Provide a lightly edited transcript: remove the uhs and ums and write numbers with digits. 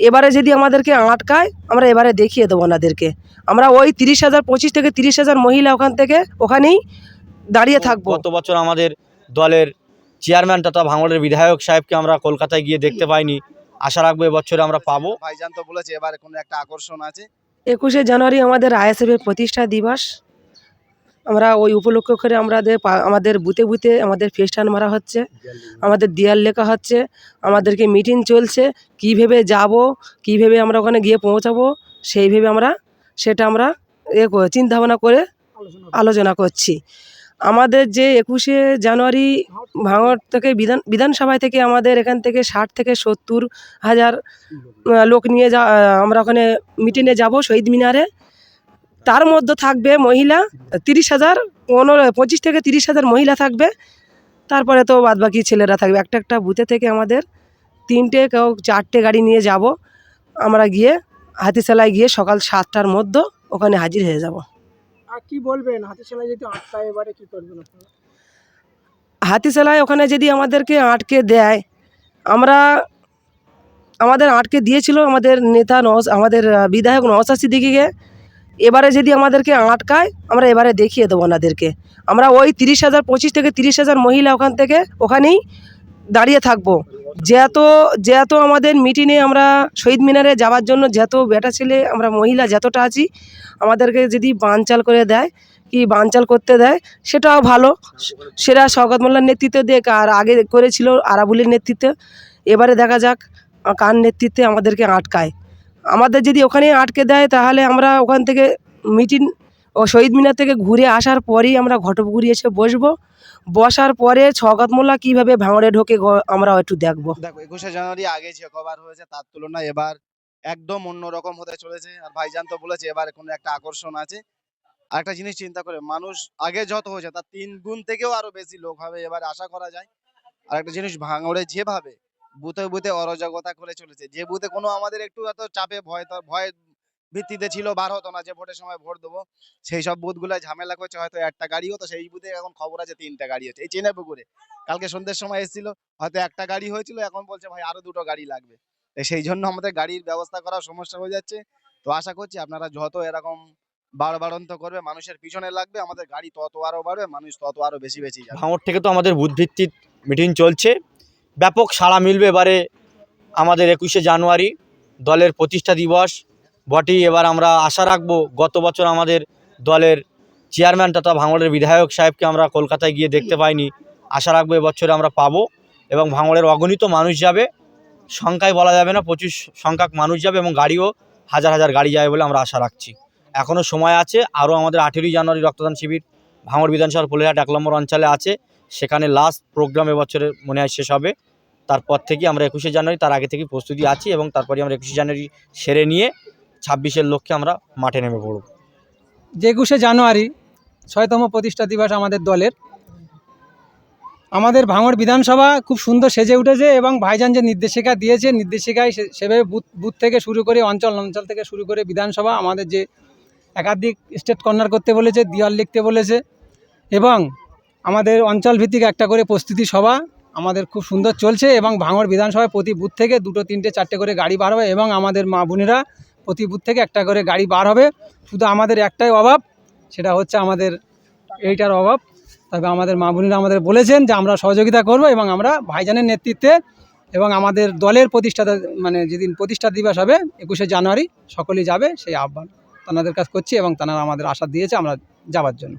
এবারে যদি আমাদেরকে আটকায় আমরা এবারে দেখিয়ে দেবো ওনাদেরকে। আমরা ওই 30,000 25 থেকে 30,000 মহিলা ওখানেই দাঁড়িয়ে থাকবো। গত বছর আমাদের দলের চেয়ারম্যান তথা ভাঙড়ের বিধায়ক সাহেবকে আমরা কলকাতায় গিয়ে দেখতে পাইনি, আশা রাখবো এবছরে আমরা পাবো। ভাইজান তো বলেছে এবারে কোনো একটা আকর্ষণ আছে। 21শে জানুয়ারি আমাদের আইএসএফের প্রতিষ্ঠা দিবস। আমরা ওই উপলক্ষ করে আমাদের বুথে বুথে আমাদের ফেস্টান মারা হচ্ছে, আমাদের দেয়াল লেখা হচ্ছে, আমাদেরকে মিটিং চলছে, কীভাবে যাব, কীভাবে আমরা ওখানে গিয়ে পৌঁছাবো সেইভাবে সেটা আমরা চিন্তা ভাবনা করে আলোচনা করছি। আমাদের যে 21শে জানুয়ারি ভাঙড় থেকে বিধানসভায় থেকে আমাদের এখান থেকে 60 থেকে 70 হাজার লোক নিয়ে আমরা ওখানে মিটিংয়ে যাব শহীদ মিনারে। তার মধ্যে থাকবে মহিলা 30,000, 25 থেকে 30,000 মহিলা থাকবে। তারপরে তো বাদবাকি ছেলেরা থাকবে। একটা বুথে থেকে আমাদের 3টে কেউ 4টে গাড়ি নিয়ে যাব। আমরা গিয়ে হাতিশালায় গিয়ে সকাল 7টার মধ্যে ওখানে হাজির হয়ে যাব। আর কি বলবেন, হাতিশালায় যদি আটকায় এবারে কি করবেন আপনারা? হাতিশালায় ওখানে যদি আমাদেরকে আটকে দেয়, আমাদের আটকে দিয়েছিল আমাদের নেতা আমাদের বিধায়ক নওশাদ সিদ্দিকীকে। এবারে যদি আমাদেরকে আটকায় আমরা এবারে দেখিয়ে দেবো ওনাদেরকে। আমরা ওই 30,000 25 থেকে 30,000 মহিলা ওখানেই দাঁড়িয়ে থাকবো। যেহেতু আমাদের মিটিংয়ে আমরা শহীদ মিনারে যাওয়ার জন্য যত বেটা ছেলে আমরা মহিলা যতটা আছি, আমাদেরকে যদি বানচাল করে দেয় কি বানচাল করতে দেয় সেটাও ভালো। সেটা শওকত মোল্লার নেতৃত্বে দেখ, আর আগে করেছিল আরাবুলের নেতৃত্বে। এবারে দেখা যাক কার নেতৃত্বে আমাদেরকে আটকায়। আমাদের যদি ওখানে আটকে দেয় তাহলে আমরা ওখান থেকে মিটিং ও শহীদ মিনার থেকে ঘুরে আসার পরেই আমরা ঘটকপুকুরে এসে বসবো। বসার পরে শওকত মোল্লা কীভাবে ভাঙড়ে ঢোকে আমরা একটু দেখবো। দেখো 21শে জানুয়ারি আগে যে কভার হয়েছে তার তুলনায় এবার একদম অন্যরকম হতে চলেছে। আর ভাইজান তো বলেছে এবারে কোনো একটা আকর্ষণ আছে। আর একটা জিনিস চিন্তা করে, মানুষ আগে যত হয়েছে তার 3 গুণ থেকেও আরো বেশি লোক হবে এবারে আশা করা যায়। আর একটা জিনিস, ভাঙড়ে যেভাবে বুথে বুথে অরাজকতা করে চলেছে, যে বুথে কোনো আমাদের একটু এত চাপে ভয় ভিত্তিতে ছিল বার হতো না যে ভোটের সময় ভোট দেবো, সেই সব বুথগুলোয় ঝামেলা করছে। হয়তো একটা গাড়ি হতো, সেই বুথে এখন খবর আছে 3টা গাড়ি হচ্ছে। এই চেনাপুকুরে কালকে সন্ধ্যের সময় এসেছিল, হয়তো একটা গাড়ি হয়েছিল, এখন বলছে ভাই আরো 2টো গাড়ি লাগবে। সেই জন্য আমাদের গাড়ির ব্যবস্থা করা সমস্যা হয়ে যাচ্ছে। তো আশা করছি আপনারা যত এরকম বাড়ন্ত করবে, মানুষের পিছনে লাগবে, আমাদের গাড়ি তত আরো বাড়বে, মানুষ তত আরো বেশি যাবে। ভাঙড় থেকে তো আমাদের বুথ ভিত্তিক মিটিং চলছে, ব্যাপক সাড়া মিলবে এবারে আমাদের 21শে জানুয়ারি দলের প্রতিষ্ঠা দিবস বটেই। এবার আমরা আশা রাখবো, গত বছর আমাদের দলের চেয়ারম্যান তথা ভাঙড়ের বিধায়ক সাহেবকে আমরা কলকাতায় গিয়ে দেখতে পাইনি, আশা রাখবো এবছরে আমরা পাবো। এবং ভাঙড়ের অগণিত মানুষ যাবে, সংখ্যায় বলা যাবে না, প্রচুর সংখ্যক মানুষ যাবে এবং গাড়িও হাজার হাজার গাড়ি যাবে বলে আমরা আশা রাখছি। এখনও সময় আছে। আরও আমাদের 18ই জানুয়ারি রক্তদান শিবির ভাঙড় বিধানসভার ফুলেরহাট 1 নম্বর অঞ্চলে আছে, সেখানে লাস্ট প্রোগ্রাম এবছরে মনে হয় শেষ হবে। তারপর থেকে আমরা 21শে জানুয়ারি তার আগে থেকে প্রস্তুতি আছি এবং তারপরে আমরা 21শে জানুয়ারি সেরে নিয়ে 26-এর লক্ষ্যে আমরা মাঠে নেমে পড়ব। যে 21শে জানুয়ারি 6তম প্রতিষ্ঠা দিবস আমাদের দলের, আমাদের ভাঙড় বিধানসভা খুব সুন্দর সেজে উঠেছে এবং ভাইজান যে নির্দেশিকা দিয়েছে, নির্দেশিকায় সেভাবে বুথ থেকে শুরু করে অঞ্চল থেকে শুরু করে বিধানসভা আমাদের যে একাধিক স্টেট কর্নার করতে বলেছে, দেওয়াল লিখতে বলেছে এবং আমাদের অঞ্চল ভিত্তিক একটা করে প্রস্তুতি সভা আমাদের খুব সুন্দর চলছে। এবং ভাঙড় বিধানসভায় প্রতি বুথ থেকে 2, 3, 4টে করে গাড়ি বার হবে এবং আমাদের মা বোনেরা প্রতি বুথ থেকে একটা করে গাড়ি বার হবে। শুধু আমাদের একটাই অভাব, সেটা হচ্ছে আমাদের এইটার অভাব। তবে আমাদের মা বোনেরা আমাদের বলেছেন যে আমরা সহযোগিতা করব এবং আমরা ভাইজানের নেতৃত্বে এবং আমাদের দলের যেদিন প্রতিষ্ঠা দিবস হবে 21শে জানুয়ারি সকলেই যাবে সেই আহ্বান তাদের কাছে করছি এবং তারা আমাদের আশা দিয়েছে আমরা যাওয়ার জন্য।